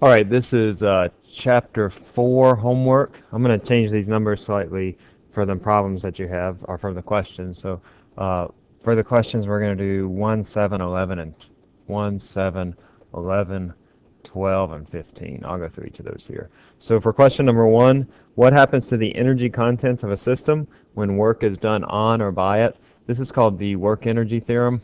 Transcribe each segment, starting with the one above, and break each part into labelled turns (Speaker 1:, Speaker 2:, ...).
Speaker 1: All right, this is chapter 4 homework. I'm going to change these numbers slightly for the problems that you have, or for the questions. So for the questions, we're going to do 1, 7, 11, and 1, 7, 11, 12, and 15. I'll go through each of those here. So for question number 1, what happens to the energy content of a system when work is done on or by it? This is called the work energy theorem.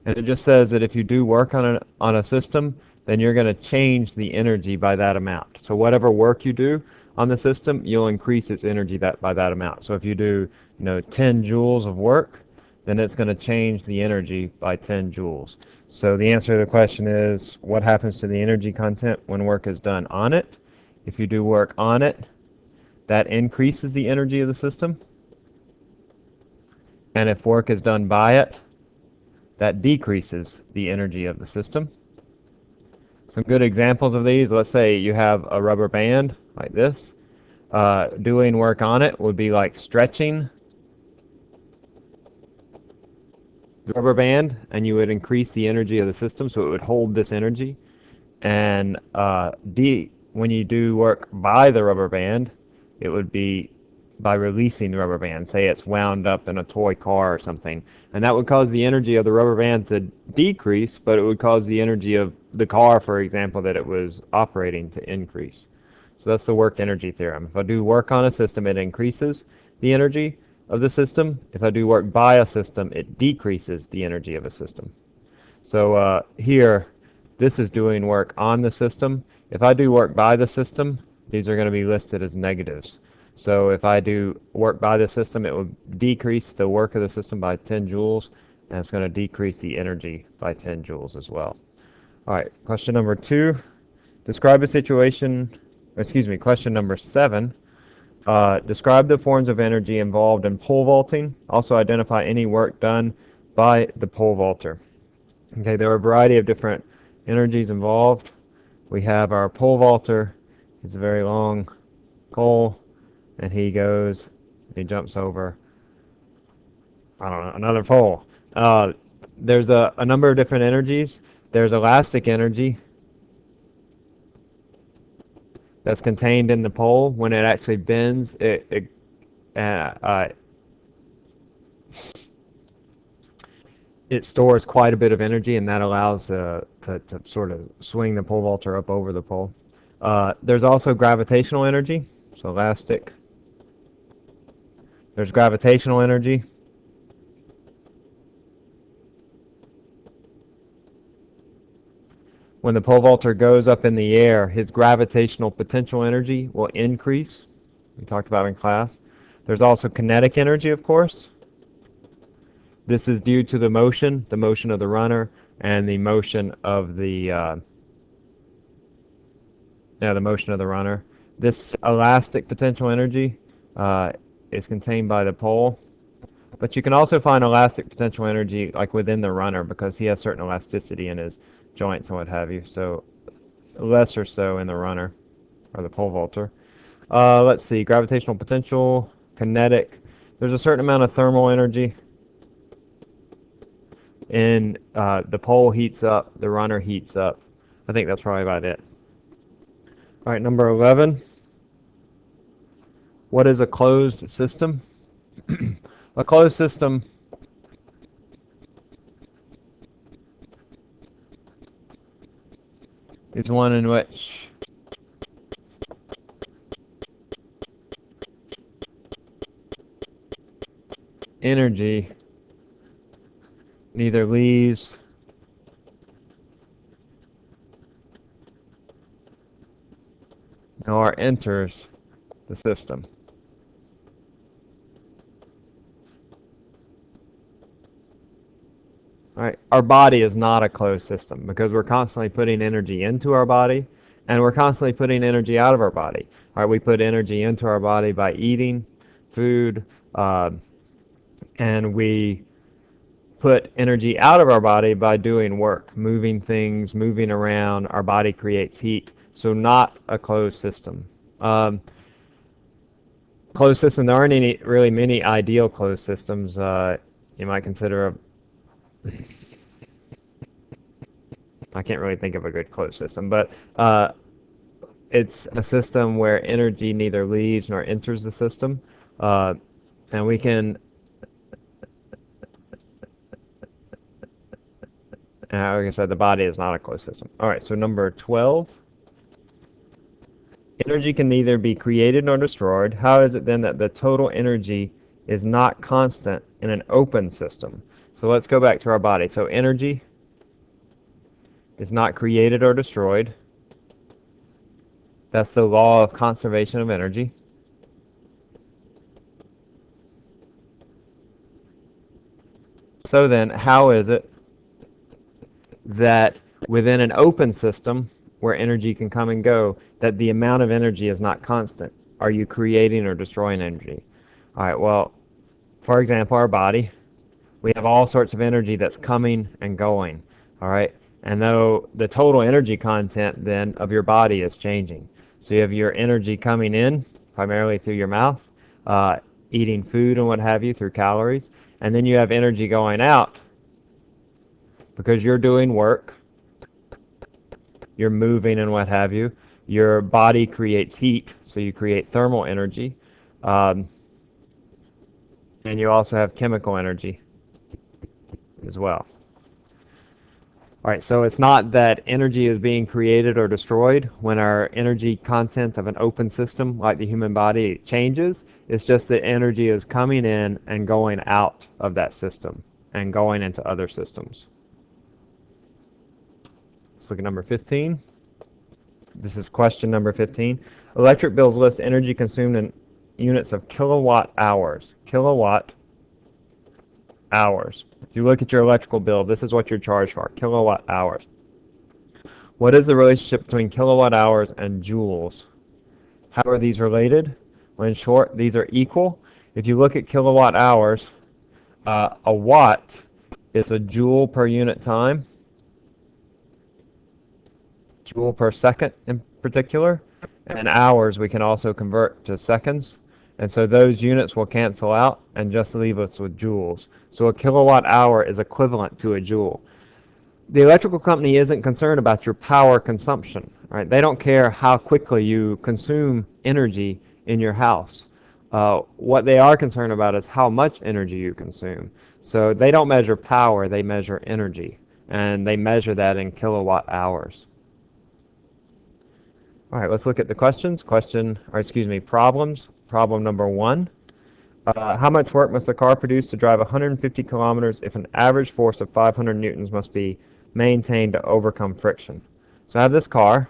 Speaker 1: And it just says that if you do work on a system, then you're going to change the energy by that amount. So whatever work you do on the system, you'll increase its energy by that amount. So if you do, 10 joules of work, then it's going to change the energy by 10 joules. So the answer to the question is, what happens to the energy content when work is done on it? If you do work on it, that increases the energy of the system. And if work is done by it, that decreases the energy of the system. Some good examples of these, let's say you have a rubber band like this. Doing work on it would be like stretching the rubber band, and you would increase the energy of the system, so it would hold this energy. And when you do work by the rubber band, it would be by releasing the rubber band. Say it's wound up in a toy car or something, and that would cause the energy of the rubber band to decrease, but it would cause the energy of the car, for example, that it was operating to increase. So that's the work energy theorem. If I do work on a system, it increases the energy of the system. If I do work by a system, it decreases the energy of a system. So here, this is doing work on the system. If I do work by the system, these are going to be listed as negatives. So if I do work by the system, it will decrease the work of the system by 10 joules, and it's going to decrease the energy by 10 joules as well. All right, question number 2. Describe a situation, question number 7. Describe the forms of energy involved in pole vaulting. Also identify any work done by the pole vaulter. Okay, there are a variety of different energies involved. We have our pole vaulter. It's a very long pole, and he jumps over, I don't know, another pole. There's a number of different energies. There's elastic energy that's contained in the pole. When it actually bends, it stores quite a bit of energy, and that allows to sort of swing the pole vaulter up over the pole. There's also gravitational energy, so elastic. There's gravitational energy. When the pole vaulter goes up in the air, his gravitational potential energy will increase. We talked about in class. There's also kinetic energy, of course. This is due to the motion of the runner, and the motion of the motion of the runner. This elastic potential energy is contained by the pole, but you can also find elastic potential energy like within the runner, because he has certain elasticity in his joints and what have you. So less or so in the runner or the pole vaulter. Let's see, gravitational potential, kinetic. There's a certain amount of thermal energy. And the pole heats up, the runner heats up. I think that's probably about it. All right, number 11. What is a closed system? A closed system is one in which energy neither leaves nor enters the system. All right, our body is not a closed system, because we're constantly putting energy into our body, and we're constantly putting energy out of our body. All right, we put energy into our body by eating food, and we put energy out of our body by doing work, moving things, moving around. Our body creates heat, so not a closed system. Closed system, there aren't really many ideal closed systems. You might consider I can't really think of a good closed system, but it's a system where energy neither leaves nor enters the system. And we can, like I said, the body is not a closed system. All right, so number 12. Energy can neither be created nor destroyed. How is it then that the total energy is not constant in an open system? So let's go back to our body. So energy is not created or destroyed. That's the law of conservation of energy. So then, how is it that within an open system where energy can come and go, that the amount of energy is not constant? Are you creating or destroying energy? All right, well, for example, our body, we have all sorts of energy that's coming and going, all right? And though the total energy content then of your body is changing. So you have your energy coming in primarily through your mouth, eating food and what have you through calories, and then you have energy going out because you're doing work, you're moving and what have you. Your body creates heat, so you create thermal energy, and you also have chemical energy as well. All right, so it's not that energy is being created or destroyed when our energy content of an open system like the human body changes. It's just that energy is coming in and going out of that system and going into other systems. Let's look at number 15. This is question number 15. Electric bills list energy consumed in units of kilowatt hours. Kilowatt hours. If you look at your electrical bill, this is what you're charged for, kilowatt hours. What is the relationship between kilowatt hours and joules? How are these related? Well, in short, these are equal. If you look at kilowatt hours, a watt is a joule per unit time, joule per second in particular, and hours we can also convert to seconds. And so those units will cancel out and just leave us with joules. So a kilowatt hour is equivalent to a joule. The electrical company isn't concerned about your power consumption, right? They don't care how quickly you consume energy in your house. What they are concerned about is how much energy you consume. So they don't measure power, they measure energy. And they measure that in kilowatt hours. All right, let's look at the questions. Problems. Problem number 1. How much work must a car produce to drive 150 kilometers if an average force of 500 newtons must be maintained to overcome friction? So I have this car.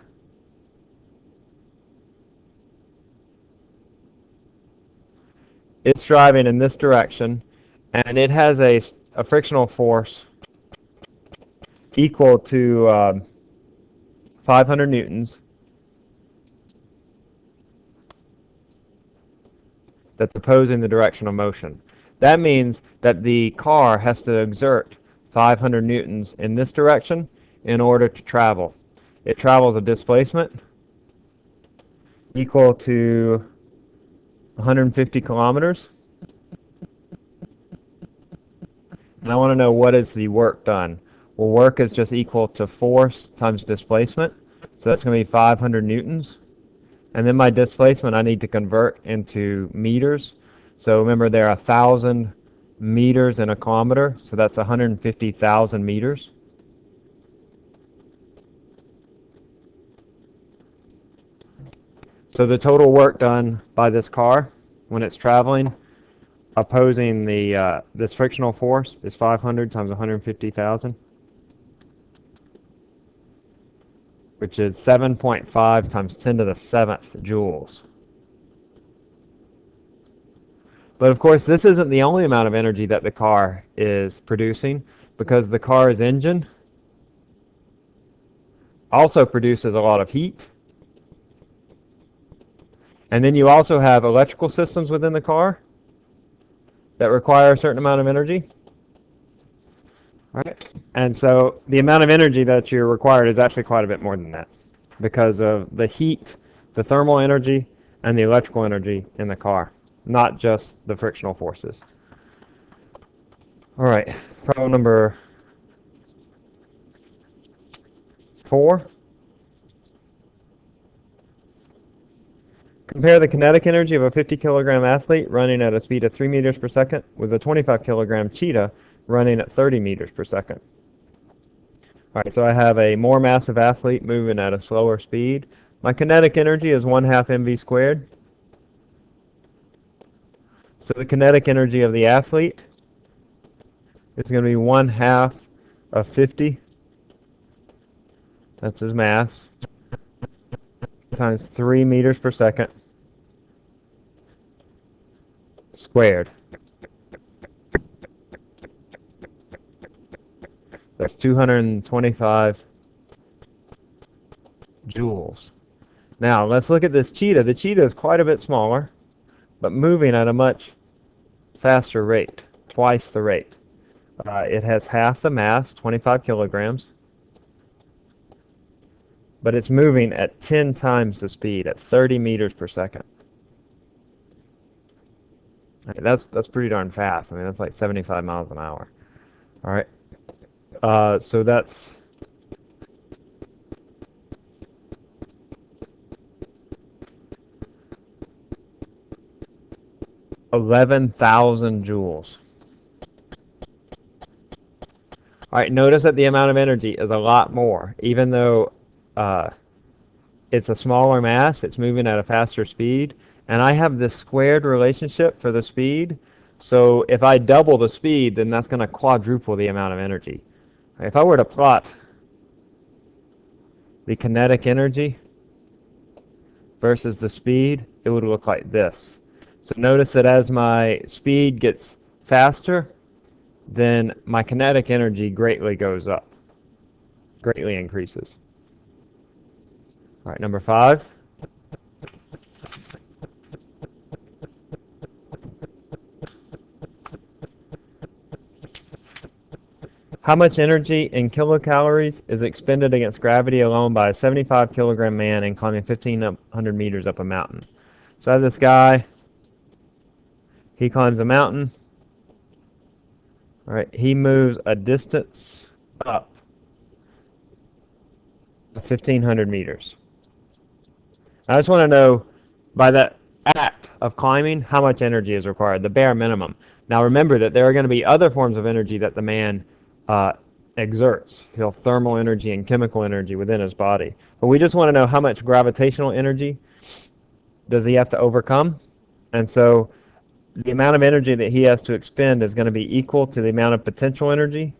Speaker 1: It's driving in this direction, and it has a frictional force equal to 500 newtons. That's opposing the direction of motion. That means that the car has to exert 500 newtons in this direction in order to travel. It travels a displacement equal to 150 kilometers. And I want to know what is the work done. Well, work is just equal to force times displacement. So that's going to be 500 newtons. And then my displacement I need to convert into meters. So remember there are 1,000 meters in a kilometer, so that's 150,000 meters. So the total work done by this car when it's traveling opposing the this frictional force is 500 times 150,000. Which is 7.5 times 10 to the 7th joules. But of course, this isn't the only amount of energy that the car is producing, because the car's engine also produces a lot of heat. And then you also have electrical systems within the car that require a certain amount of energy. Right? And so the amount of energy that you're required is actually quite a bit more than that because of the heat, the thermal energy, and the electrical energy in the car, not just the frictional forces. All right, problem number ch4. Compare the kinetic energy of a 50 kilogram athlete running at a speed of 3 meters per second with a 25 kilogram cheetah running at 30 meters per second. All right, so I have a more massive athlete moving at a slower speed. My kinetic energy is 1/2 mv squared. So the kinetic energy of the athlete is going to be 1/2 of 50. That's his mass. Times 3 meters per second squared. That's 225 joules. Now, let's look at this cheetah. The cheetah is quite a bit smaller, but moving at a much faster rate, twice the rate. It has half the mass, 25 kilograms, but it's moving at 10 times the speed, at 30 meters per second. That's pretty darn fast. I mean, that's like 75 miles an hour. All right. So that's 11,000 joules. All right, notice that the amount of energy is a lot more. Even though it's a smaller mass, it's moving at a faster speed. And I have this squared relationship for the speed. So if I double the speed, then that's going to quadruple the amount of energy. If I were to plot the kinetic energy versus the speed, it would look like this. So notice that as my speed gets faster, then my kinetic energy greatly goes up, greatly increases. All right, number 5. How much energy in kilocalories is expended against gravity alone by a 75 kilogram man in climbing 1,500 meters up a mountain? So I have this guy. He climbs a mountain. All right, he moves a distance up of 1,500 meters. I just want to know, by that act of climbing, how much energy is required, the bare minimum. Now remember that there are going to be other forms of energy that the man exerts. He'll thermal energy and chemical energy within his body. But we just want to know how much gravitational energy does he have to overcome. And so the amount of energy that he has to expend is going to be equal to the amount of potential energy,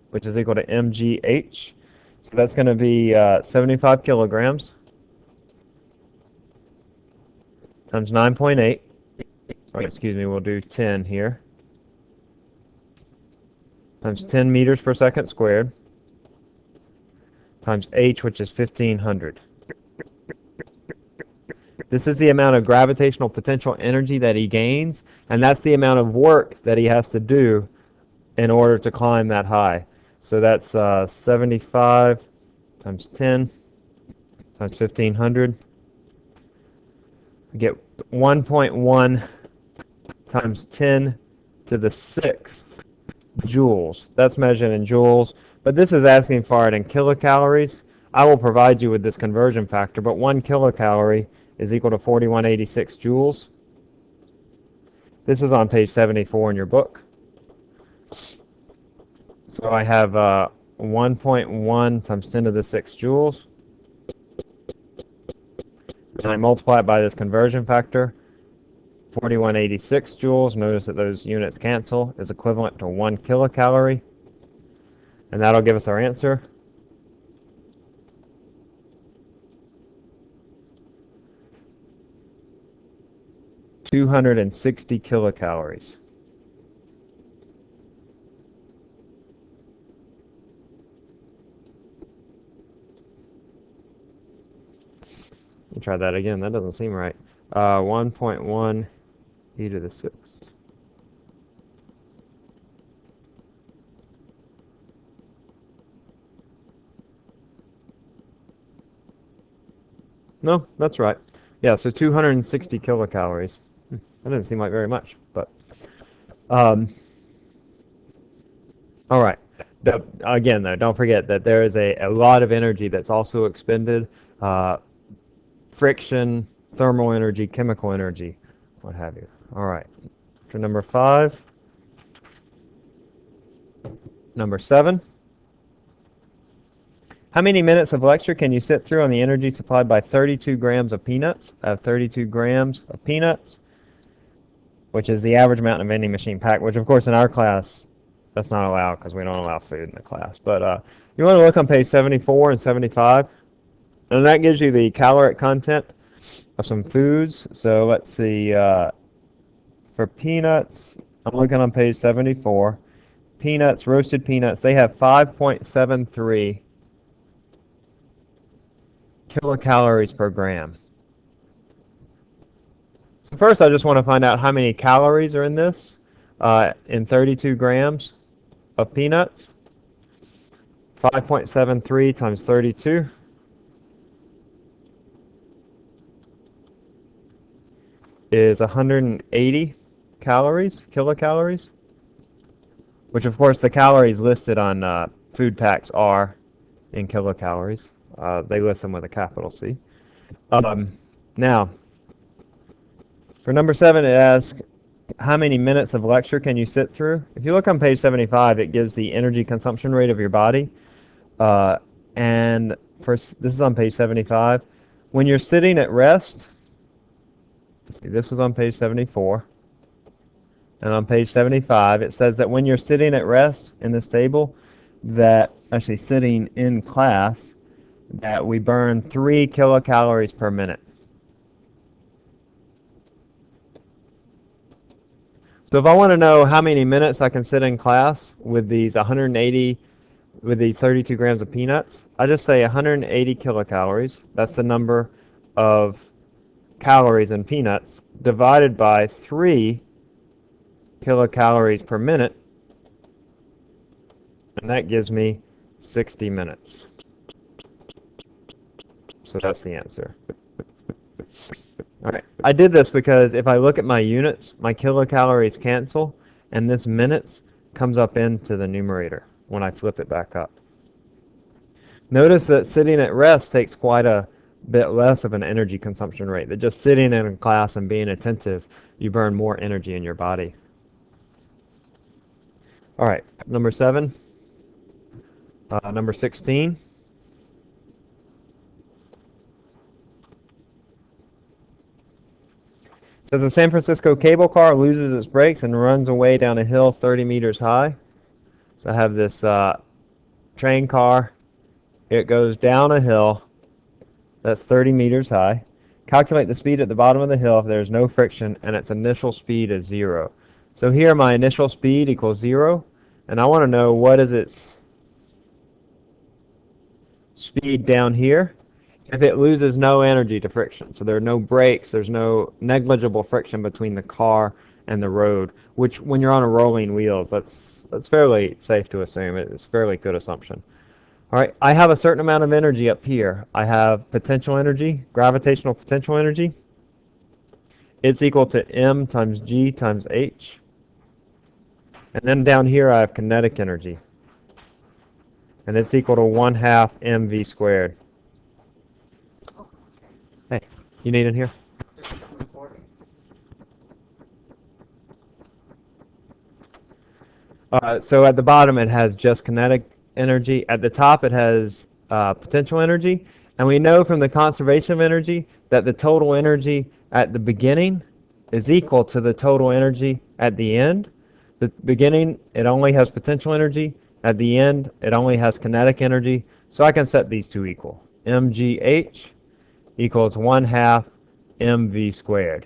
Speaker 1: which is equal to mgh. So that's going to be 75 kilograms times 9.8. Oh, excuse me, we'll do 10 here. Times 10 meters per second squared, times h, which is 1,500. This is the amount of gravitational potential energy that he gains, and that's the amount of work that he has to do in order to climb that high. So that's 75 times 10 times 1,500. We get 1.1 times 10 to the 6th joules. That's measured in joules, but this is asking for it in kilocalories. I will provide you with this conversion factor, but 1 kilocalorie is equal to 4186 joules. This is on page 74 in your book. So I have 1.1 times 10 to the 6 joules. And I multiply it by this conversion factor. 4186 joules, notice that those units cancel, is equivalent to 1 kilocalorie. And that'll give us our answer. $260 kilocalories. Let me try that again. That doesn't seem right. 1.1 e to the 6th. No, that's right. Yeah, so 260 kilocalories. That doesn't seem like very much, but all right. Again, though, don't forget that there is a lot of energy that's also expended. Friction, thermal energy, chemical energy, what have you. All right. For number 5. Number 7. How many minutes of lecture can you sit through on the energy supplied by 32 grams of peanuts? I have 32 grams of peanuts, which is the average amount of vending machine pack, which of course in our class, that's not allowed because we don't allow food in the class. But you want to look on page 74 and 75, and that gives you the caloric content of some foods. So let's see, for peanuts, I'm looking on page 74. Peanuts, roasted peanuts, they have 5.73 kilocalories per gram. So first I just want to find out how many calories are in this, in 32 grams of peanuts. 5.73 times 32 is 180 calories, kilocalories, which of course the calories listed on food packs are in kilocalories. They list them with a capital C. Now, for number 7, it asks, how many minutes of lecture can you sit through? If you look on page 75, it gives the energy consumption rate of your body. And this is on page 75. When you're sitting at rest, let's see, this was on page 74. And on page 75, it says that when you're sitting at rest in this table, that actually sitting in class, that we burn 3 kilocalories per minute. So if I want to know how many minutes I can sit in class with these 180, with these 32 grams of peanuts, I just say 180 kilocalories. That's the number of calories in peanuts divided by 3 kilocalories per minute, and that gives me 60 minutes. So that's the answer. All right. I did this because if I look at my units, my kilocalories cancel, and this minutes comes up into the numerator when I flip it back up. Notice that sitting at rest takes quite a bit less of an energy consumption rate. That just sitting in class and being attentive, you burn more energy in your body. All right, number 7. Number 16. Says a San Francisco cable car loses its brakes and runs away down a hill 30 meters high. So I have this train car. It goes down a hill that's 30 meters high. Calculate the speed at the bottom of the hill if there's no friction and its initial speed is 0. So here my initial speed equals 0, and I want to know what is its speed down here if it loses no energy to friction. So there are no brakes, there's no negligible friction between the car and the road, which when you're on a rolling wheels, that's fairly safe to assume. It's a fairly good assumption. All right, I have a certain amount of energy up here. I have potential energy, gravitational potential energy. It's equal to m times g times h. And then down here I have kinetic energy. And it's equal to 1/2 mv squared. Hey, you need in here? So at the bottom it has just kinetic energy. At the top it has potential energy. And we know from the conservation of energy that the total energy at the beginning is equal to the total energy at the end. The beginning, it only has potential energy. At the end, it only has kinetic energy. So I can set these two equal. mgh equals 1/2 mv squared.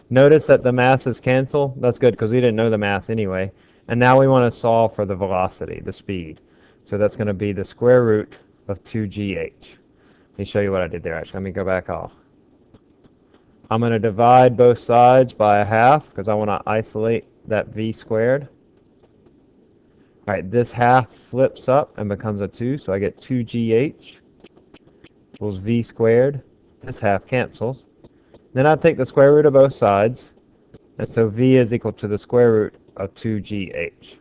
Speaker 1: Notice that the masses cancel. That's good because we didn't know the mass anyway. And now we want to solve for the velocity, the speed. So that's going to be the square root of 2gh. Let me show you what I did there, actually. Let me go back off. I'm going to divide both sides by 1/2 because I want to isolate that v squared. All right, this 1/2 flips up and becomes a 2, so I get 2gh equals v squared. This 1/2 cancels. Then I take the square root of both sides, and so v is equal to the square root of 2gh.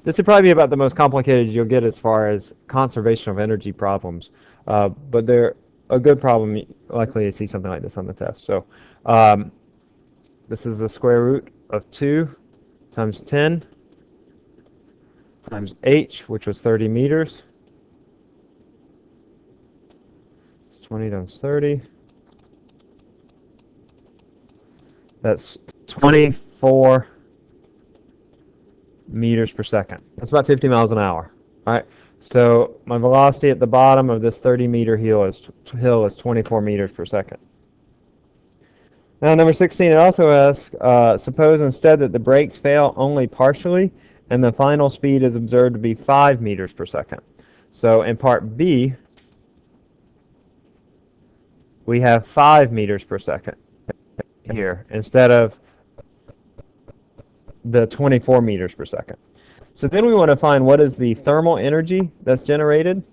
Speaker 1: This would probably be about the most complicated you'll get as far as conservation of energy problems. But they're a good problem, likely to see something like this on the test. So this is the square root of 2 times 10 times h, which was 30 meters. It's 20 times 30. That's 24 meters per second. That's about 50 miles an hour. All right. So my velocity at the bottom of this 30-meter hill is 24 meters per second. Now, number 16, it also asks, suppose instead that the brakes fail only partially and the final speed is observed to be 5 meters per second. So in part B, we have 5 meters per second here instead of the 24 meters per second. So then we want to find what is the thermal energy that's generated.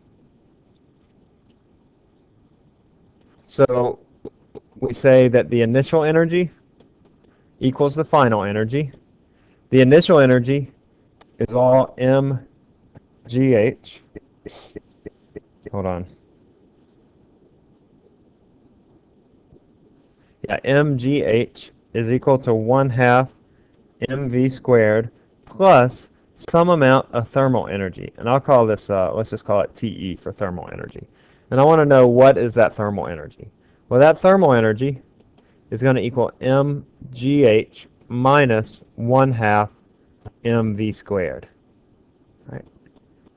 Speaker 1: So we say that the initial energy equals the final energy. The initial energy is all mgh. Hold on. Yeah, mgh is equal to 1/2 mv squared plus some amount of thermal energy. And I'll call this, let's just call it TE for thermal energy. And I want to know what is that thermal energy. Well, that thermal energy is going to equal mgh minus 1/2 mv squared. All right.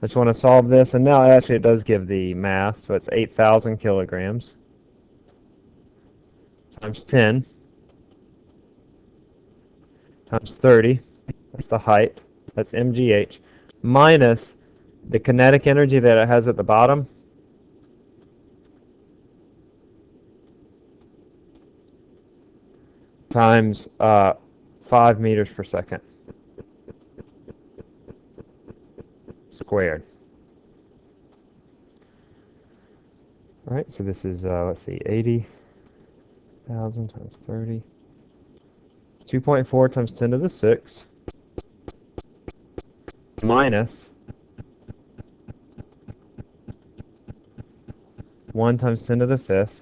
Speaker 1: I just want to solve this, and now actually it does give the mass, so it's 8,000 kilograms times 10 times 30, that's the height, that's mgh, minus the kinetic energy that it has at the bottom, times 5 meters per second squared. All right, so this is, let's see, 80,000 times 30. 2.4 times 10 to the 6 minus 1 times 10 to the 5th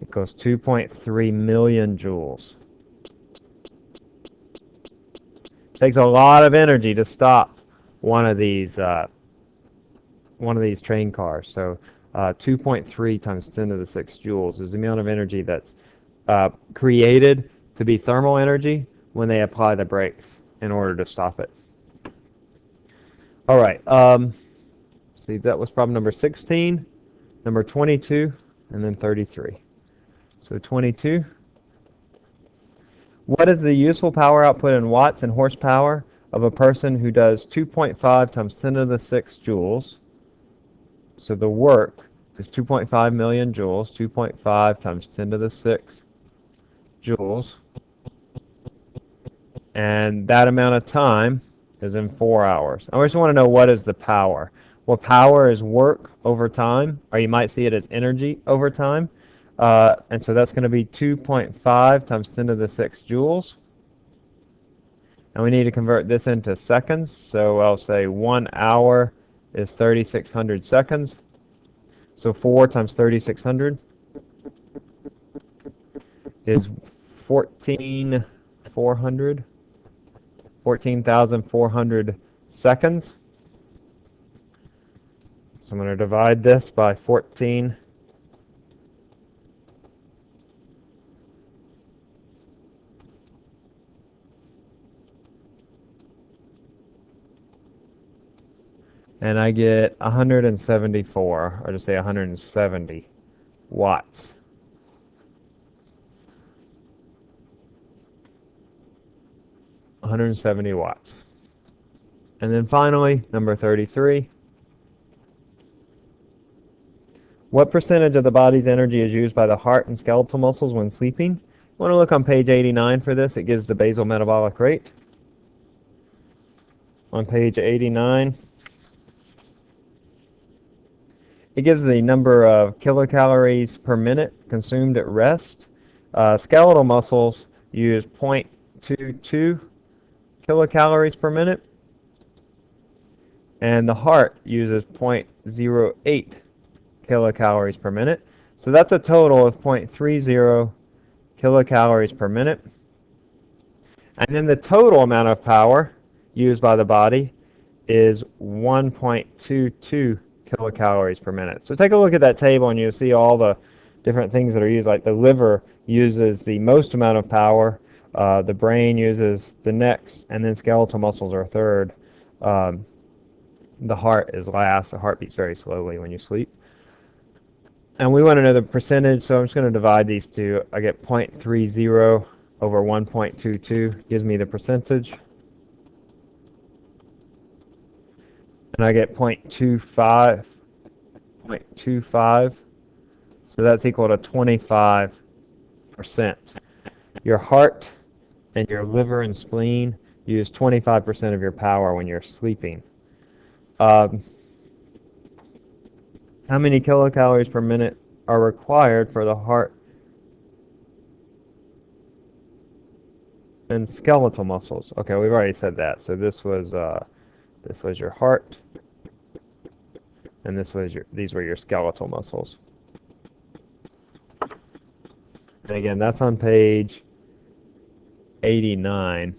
Speaker 1: equals 2.3 million joules. It takes a lot of energy to stop one of these train cars. So 2.3 times 10 to the 6 joules is the amount of energy that's created to be thermal energy when they apply the brakes in order to stop it. All right. See, that was problem number 16, number 22, and then 33. So 22. What is the useful power output in watts and horsepower of a person who does 2.5 times 10 to the 6 joules? So the work is 2.5 million joules, 2.5 times 10 to the 6 joules. And that amount of time is in 4 hours. I just want to know what is the power. Well, power is work over time, or you might see it as energy over time. And so that's going to be 2.5 times 10 to the 6 joules. And we need to convert this into seconds. So I'll say 1 hour is 3,600 seconds. So 4 times 3,600 is 14,400 seconds. So I'm going to divide this by 14. And I get 174, or just say 170 watts. $170. And then finally, number 33. What percentage of the body's energy is used by the heart and skeletal muscles when sleeping? You want to look on page 89 for this. It gives the basal metabolic rate. On page 89, it gives the number of kilocalories per minute consumed at rest. Skeletal muscles use 0.22 kilocalories per minute, and the heart uses 0.08 kilocalories per minute. So that's a total of 0.30 kilocalories per minute. And then the total amount of power used by the body is 1.22 kilocalories per minute. So take a look at that table and you'll see all the different things that are used. Like the liver uses the most amount of power, the brain uses the next, and then skeletal muscles are third. The heart is last. The heart beats very slowly when you sleep. And we want to know the percentage, so I'm just going to divide these two. I get 0.30 over 1.22 gives me the percentage. And I get 0.25. So that's equal to 25%. Your heart and your liver and spleen use 25% of your power when you're sleeping. How many kilocalories per minute are required for the heart and skeletal muscles? Okay, we've already said that. So this was your heart, and these were your skeletal muscles. And again, that's on page 89.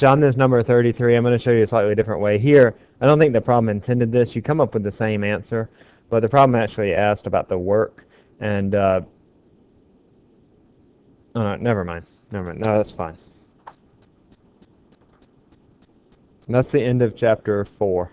Speaker 1: On this number 33, I'm going to show you a slightly different way. Here, I don't think the problem intended this. You come up with the same answer, but the problem actually asked about the work. And, oh, no, never mind. No, that's fine. And that's the end of chapter 4.